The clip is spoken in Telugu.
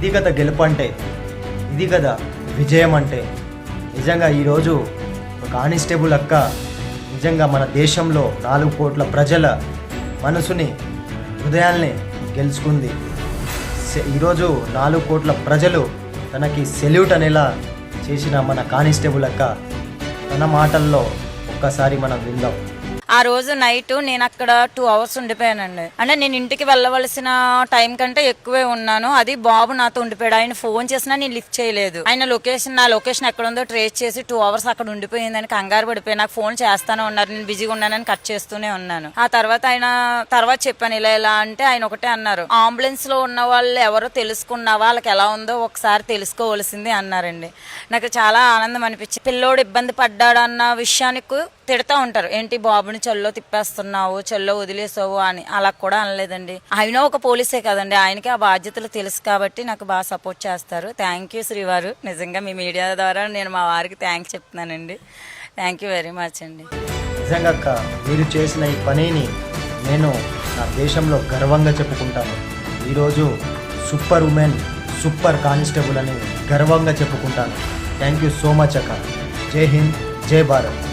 ఇది కదా గెలుపు అంటే, ఇది కదా విజయం అంటే. నిజంగా ఈరోజు ఒక కానిస్టేబుల్ అక్క నిజంగా మన దేశంలో 4 కోట్ల ప్రజల మనసుని, హృదయాల్ని గెలుచుకుంది. ఈరోజు 4 కోట్ల ప్రజలు తనకి సెల్యూట్ అనేలా చేసిన మన కానిస్టేబుల్ అక్క తన మాటల్లో ఒక్కసారి మనం విందాం. ఆ రోజు నైట్ నేను అక్కడ 2 hours ఉండిపోయానండి. అంటే నేను ఇంటికి వెళ్ళవలసిన టైం కంటే ఎక్కువే ఉన్నాను. అది బాబు నాతో ఉండిపోయాడు. ఆయన ఫోన్ చేసినా నేను లిఫ్ట్ చేయలేదు. ఆయన నా లొకేషన్ ఎక్కడ ఉందో ట్రేస్ చేసి 2 hours అక్కడ ఉండిపోయిందని కంగారు పడిపోయి నాకు ఫోన్ చేస్తానే ఉన్నారు. నేను బిజీగా ఉన్నానని కట్ చేస్తూనే ఉన్నాను. ఆ తర్వాత చెప్పాను ఇలా అంటే ఆయన ఒకటే అన్నారు, అంబులెన్స్ లో ఉన్న వాళ్ళు ఎవరో తెలుసుకున్నావా, వాళ్ళకి ఎలా ఉందో ఒకసారి తెలుసుకోవాల్సింది అన్నారండి. నాకు చాలా ఆనందం అనిపించింది. పిల్లోడు ఇబ్బంది పడ్డాడు అన్న విషయానికి తిడతా ఉంటారు, ఏంటి బాబుని చెల్లో తిప్పేస్తున్నావు, చెల్లో వదిలేసావు అని. అలా కూడా అనలేదండి. ఆయన ఒక పోలీసే కదండి, ఆయనకి ఆ బాధ్యతలు తెలుసు కాబట్టి నాకు బాగా సపోర్ట్ చేస్తారు. థ్యాంక్ యూ శ్రీవారు. నిజంగా మీ మీడియా ద్వారా నేను మా వారికి థ్యాంక్స్ చెప్తున్నానండి. థ్యాంక్ యూ వెరీ మచ్ అండి. నిజంగా అక్క, మీరు చేసిన ఈ పనిని నేను నా దేశంలో గర్వంగా చెప్పుకుంటాను. ఈరోజు సూపర్ ఉమెన్, సూపర్ కానిస్టేబుల్ అని గర్వంగా చెప్పుకుంటాను. థ్యాంక్ యూ సో మచ్ అక్క. జై హింద్, జై భారత్.